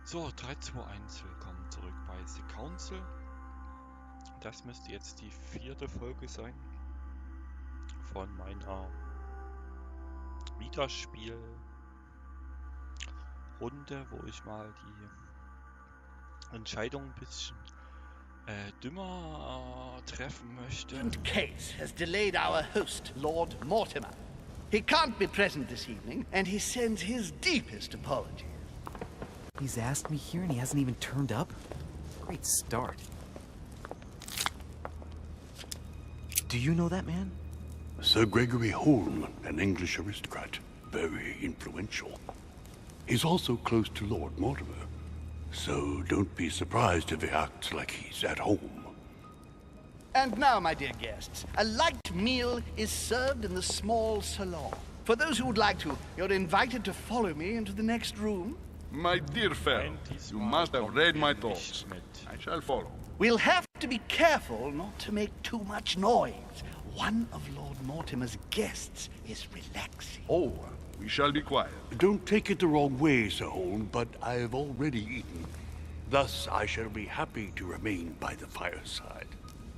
So, 3, 2, 1, willkommen zurück bei The Council. Das müsste jetzt die 4. Folge sein von meiner Wiederspielrunde, wo ich mal die Entscheidung ein bisschen dümmer treffen möchte. Case has delayed our host, Lord Mortimer. He can't be present this evening, and he sends his deepest apologies. He's asked me here and he hasn't even turned up? Great start. Do you know that man? Sir Gregory Holm, an English aristocrat. Very influential. He's also close to Lord Mortimer. So don't be surprised if he acts like he's at home. And now, my dear guests, a light meal is served in the small salon. For those who would like to, you're invited to follow me into the next room. My dear fellow, you must have read my thoughts. I shall follow. We'll have to be careful not to make too much noise. One of Lord Mortimer's guests is relaxing. Oh, we shall be quiet. Don't take it the wrong way, Sir Holm, but I have already eaten. Thus, I shall be happy to remain by the fireside.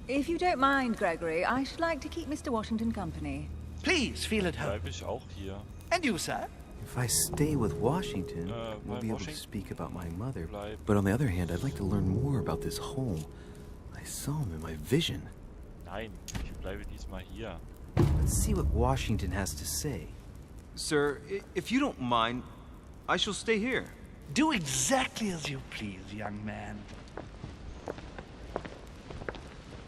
If you don't mind, Gregory, I should like to keep Mr. Washington company. Please feel at home. Bleibe ich auch hier. And you, sir? If I stay with Washington, we'll be able to speak about my mother. But on the other hand, I'd like to learn more about this home. I saw him in my vision. Nein, ich bleibe diesmal hier. Let's see what Washington has to say. Sir, if you don't mind, I shall stay here. Do exactly as you please, young man.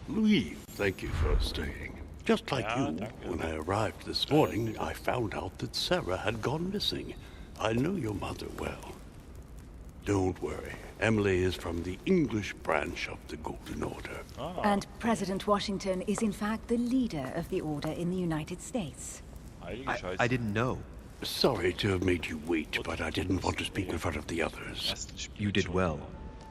Louis, thank you for staying. Just like you, when I arrived this morning, I found out that Sarah had gone missing. I know your mother well. Don't worry. Emily is from the English branch of the Golden Order. And President Washington is in fact the leader of the Order in the United States. I didn't know. Sorry to have made you wait, but I didn't want to speak in front of the others. You did well.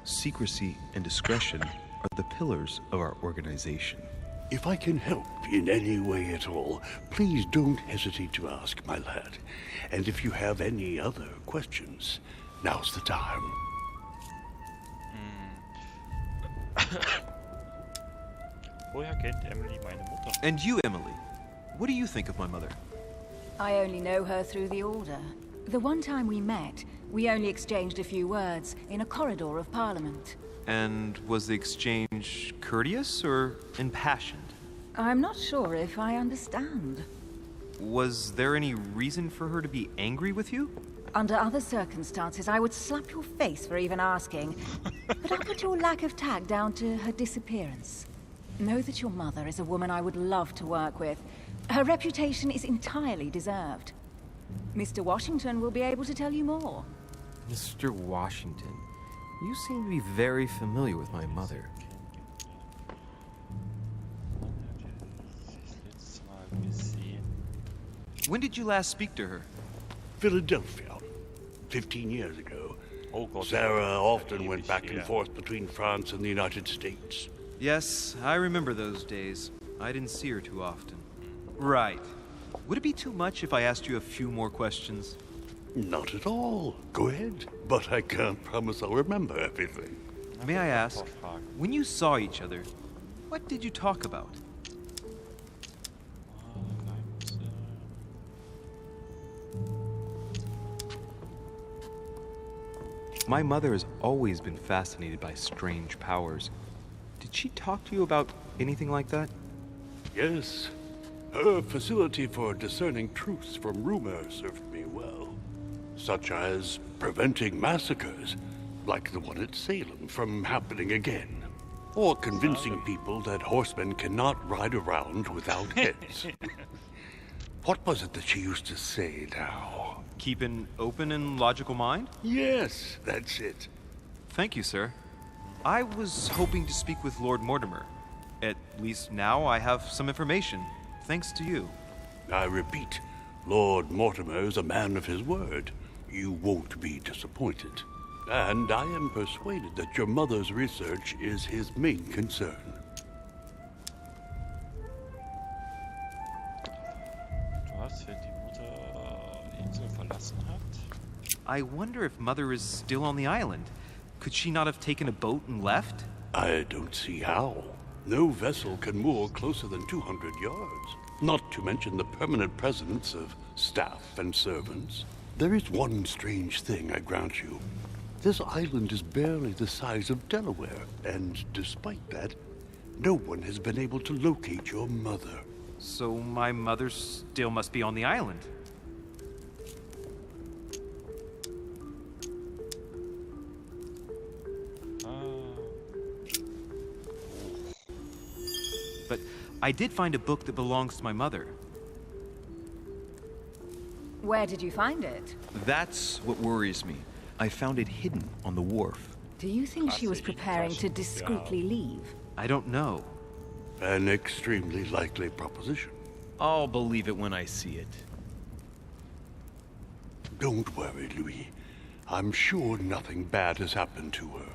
Secrecy and discretion are the pillars of our organization. If I can help in any way at all, please don't hesitate to ask, my lad. And if you have any other questions, now's the time. Woher kennt Emily meine Mutter? And you, Emily, what do you think of my mother? I only know her through the Order. The one time we met, we only exchanged a few words in a corridor of Parliament. And was the exchange courteous or impassioned? I'm not sure if I understand. Was there any reason for her to be angry with you? Under other circumstances, I would slap your face for even asking. But I'll put your lack of tact down to her disappearance. Know that your mother is a woman I would love to work with. Her reputation is entirely deserved. Mr. Washington will be able to tell you more. Mr. Washington, you seem to be very familiar with my mother. When did you last speak to her? Philadelphia, 15 years ago. Oh Gott. Sarah often went back and forth between France and the United States. Yes, I remember those days. I didn't see her too often. Right. Would it be too much if I asked you a few more questions? Not at all. Go ahead. But I can't promise I'll remember everything. May I ask, when you saw each other, what did you talk about? My mother has always been fascinated by strange powers. Did she talk to you about anything like that? Yes. Her facility for discerning truths from rumor served me well. Such as preventing massacres, like the one at Salem, from happening again. Or convincing people that horsemen cannot ride around without heads. What was it that she used to say now? Keep an open and logical mind? Yes, that's it. Thank you, sir. I was hoping to speak with Lord Mortimer. At least now I have some information, thanks to you. I repeat, Lord Mortimer is a man of his word. You won't be disappointed. And I am persuaded that your mother's research is his main concern. Du hast, wenn die Mutter die Insel verlassen hat. I wonder if Mother is still on the island. Could she not have taken a boat and left? I don't see how. No vessel can moor closer than 200 yards. Not to mention the permanent presence of staff and servants. There is one strange thing, I grant you. This island is barely the size of Delaware, and despite that, no one has been able to locate your mother. So my mother still must be on the island. But I did find a book that belongs to my mother. Where did you find it? That's what worries me. I found it hidden on the wharf. Do you think she was preparing to discreetly leave? I don't know. An extremely likely proposition. I'll believe it when I see it. Don't worry, Louis. I'm sure nothing bad has happened to her.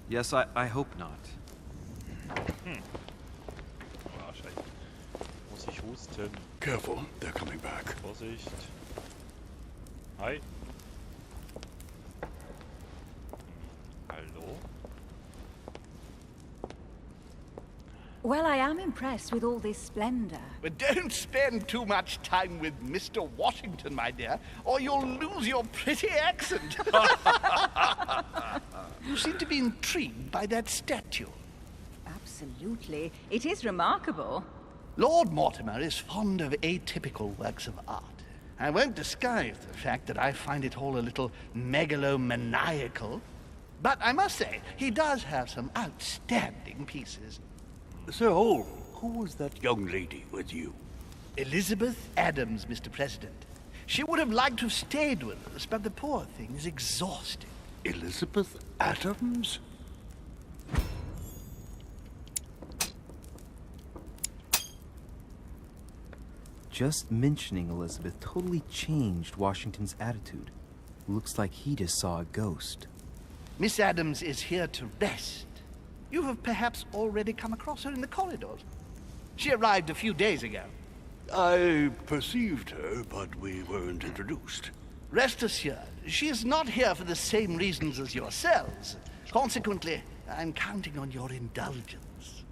Yes, I hope not. Muss ich husten? Careful, they're coming back. Vorsicht. Hi. Hallo? Well, I am impressed with all this splendor. But don't spend too much time with Mr. Washington, my dear, or you'll lose your pretty accent. You seem to be intrigued by that statue. Absolutely. It is remarkable. Lord Mortimer is fond of atypical works of art. I won't disguise the fact that I find it all a little megalomaniacal. But I must say, he does have some outstanding pieces. Sir Holm, who was that young lady with you? Elizabeth Adams, Mr. President. She would have liked to have stayed with us, but the poor thing is exhausted. Elizabeth Adams? Just mentioning Elizabeth totally changed Washington's attitude. Looks like he just saw a ghost. Miss Adams is here to rest. You have perhaps already come across her in the corridors. She arrived a few days ago. I perceived her, but we weren't introduced. Rest assured, she is not here for the same reasons as yourselves. Consequently, I'm counting on your indulgence.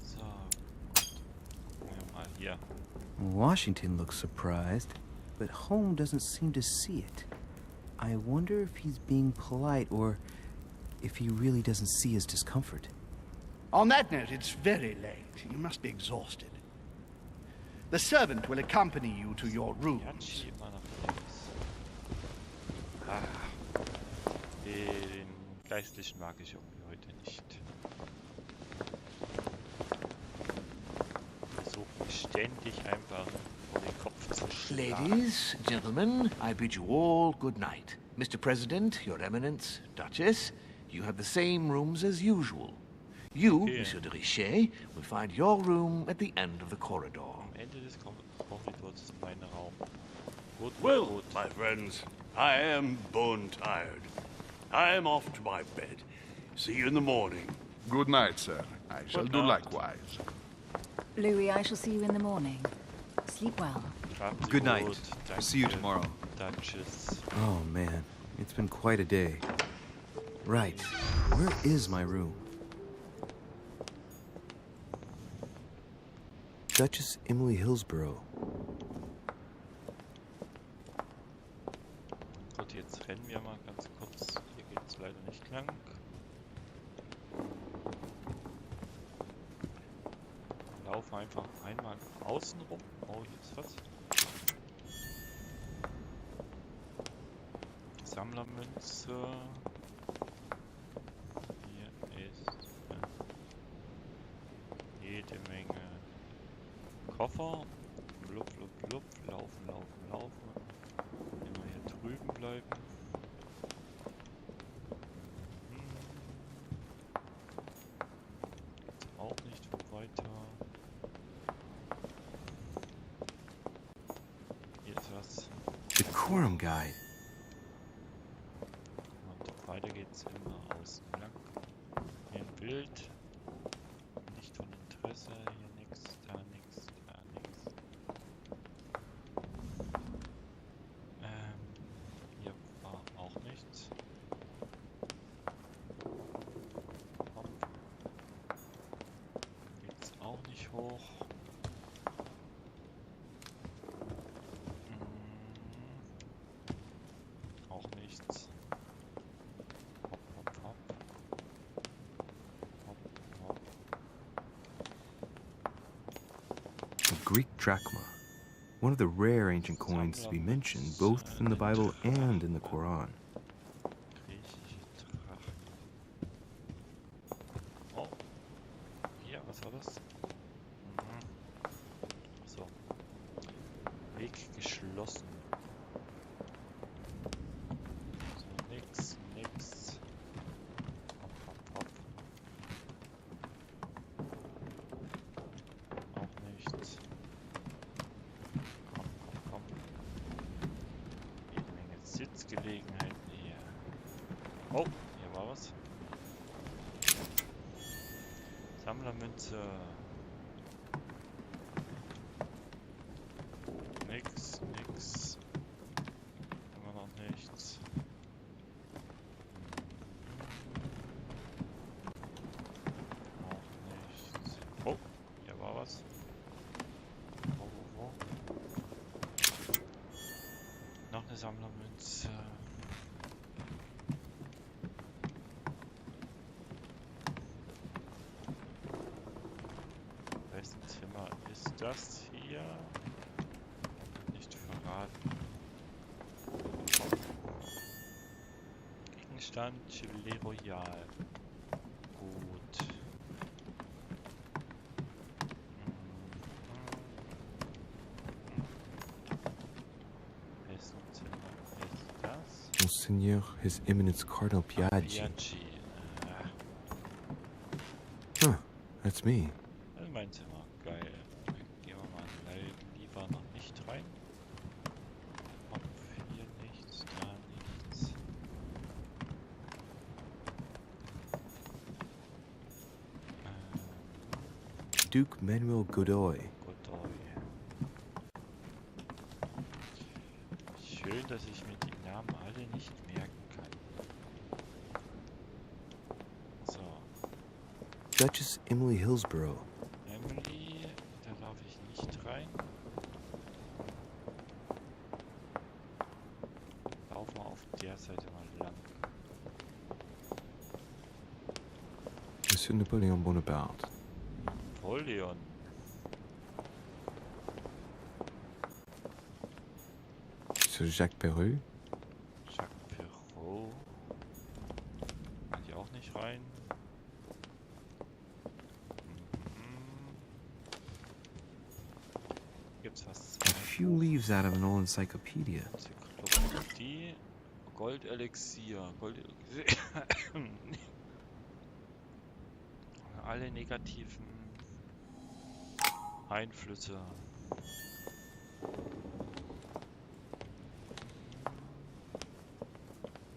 So. Gucken wir mal hier. Washington looks surprised, but Holmes doesn't seem to see it. I wonder if he's being polite or if he really doesn't see his discomfort. On that note, it's very late. You must be exhausted. The servant will accompany you to your room. Jatschi immer nach links. Den Geistlichen mag ich irgendwie heute nicht. Versuchen ständig einfach vor den Kopf zu schlagen. Ladies, gentlemen, I bid you all good night. Mr. President, Your Eminence, Duchess, you have the same rooms as usual. You, Okay. Monsieur de Richet, will find your room at the end of the corridor. Am Ende des Korridors ist mein Raum. Gut, Well, gut. my friends, I am bone tired. I am off to my bed. See you in the morning. Good night, sir. I shall Good do night. likewise. Louis, I shall see you in the morning. Sleep well. Schlafen Sie Good night. gut. Danke, See you tomorrow. Duchess. Oh man, it's been quite a day. Right, where is my room? Duchess Emily Hillsborough. Gut, jetzt rennen wir mal ganz kurz. Hier geht es leider nicht lang. Laufen einfach einmal außen rum. Oh, hier ist was. Sammlermünze. Hier ist jede Menge Koffer. Blub, blub, blub. Laufen, laufen, laufen. Immer hier drüben bleiben. Geht's auch nicht weiter. Hier ist was. Decorum Guide. Und weiter geht's immer außen lang. Hier ein Bild. Nicht von Interesse. Hier nichts, da nichts, da nichts. hoch. Auch nichts. Hopp, hopp, hopp. Hopp, hopp. A Greek drachma. One of the rare ancient coins to be mentioned both in the Bible and in the Quran. Griechische Drachen. Oh. Hier, was war das? So. Weg geschlossen. So, nix, nix. Hopp, hopp, hopp. Auch nichts. Komm, komm, komm. Jede Menge Sitzgelegenheiten hier. Oh, hier war was. Sammlermünze. Nix, nix. Immer noch nichts. Auch nichts. Oh, hier war was. Wo? Noch eine Sammlermünze. Wessen Zimmer ist das hier? Nicht verraten. Gegenstand Chevalier Royal. Gut. Wessen Zimmer ist das? Monseigneur, His Eminence Cardinal Piaggi. Piaggi. Huh, that's me. Das ist mein Zimmer. Geil. Gehen wir mal lieber noch nicht rein. Hopp, hier nichts, da nichts. Duke Manuel Godoy. Godoy. Schön, dass ich mir die Namen alle nicht merken kann. So. Duchess Emily Hillsborough. Emily, da darf ich nicht rein. Laufen wir auf der Seite mal lang. Monsieur Napoleon Bonaparte. Napoleon. Monsieur Jacques Perreux. Jacques Perrault. Kann ich auch nicht rein. Gibt's was? A few leaves out of an old encyclopedia. Enzyklopädie. Goldelixier. Goldelixier. Alle negativen Einflüsse.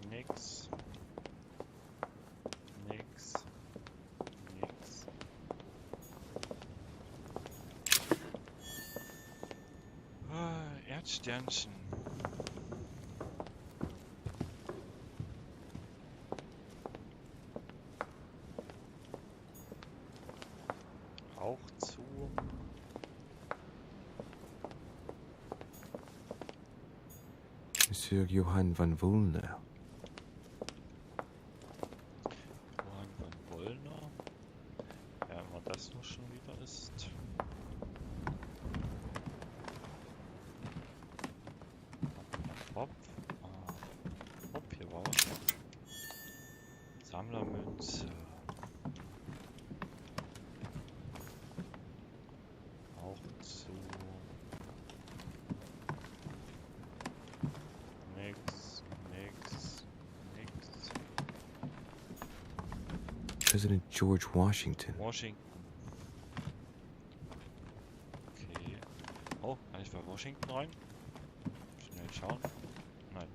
Nix. Nix. Nix. Erdsternchen. Auch zu. Monsieur Johann van Wollner. Johann van Wollner. Ja, wenn man das nur schon wieder ist. Hopp. Hopp, hier war was. Sammlermünze. Auch zu. Nix, nix, nix. President George Washington. Washington. Okay. Oh, kann ich bei Washington rein? Schnell schauen. Nein.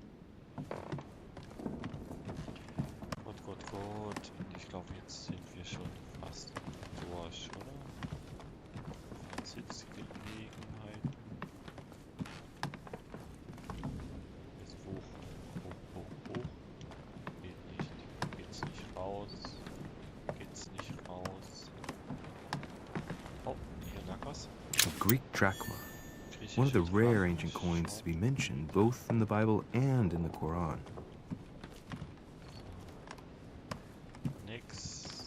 Gut, gut, gut. Und ich glaube, jetzt sind wir schon fast durch, oder? Sitzgelegenheiten. Jetzt hoch, hoch, hoch, hoch. Geht nicht. Geht's nicht raus. Geht's nicht raus. Oh, hier Greek drachma, one of the rare ancient coins to be mentioned both in the Bible and in the Quran. Nix.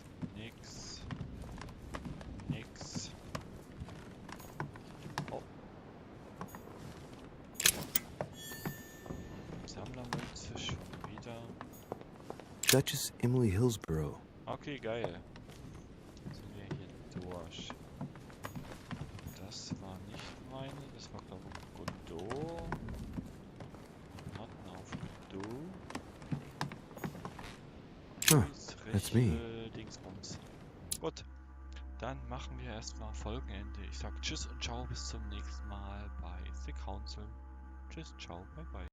Oh. Sammlermünze schon wieder. Duchess Emily Hillsborough. Okay, geil. Sind wir hier durch. Das war nicht meine, das war glaube ich Godot. Warten auf Godot. Huh, that's me. Dingsbums. Gut, dann machen wir erstmal Folgenende. Ich sag Tschüss und Ciao, bis zum nächsten Mal bei The Council. Tschüss, ciao, bye bye.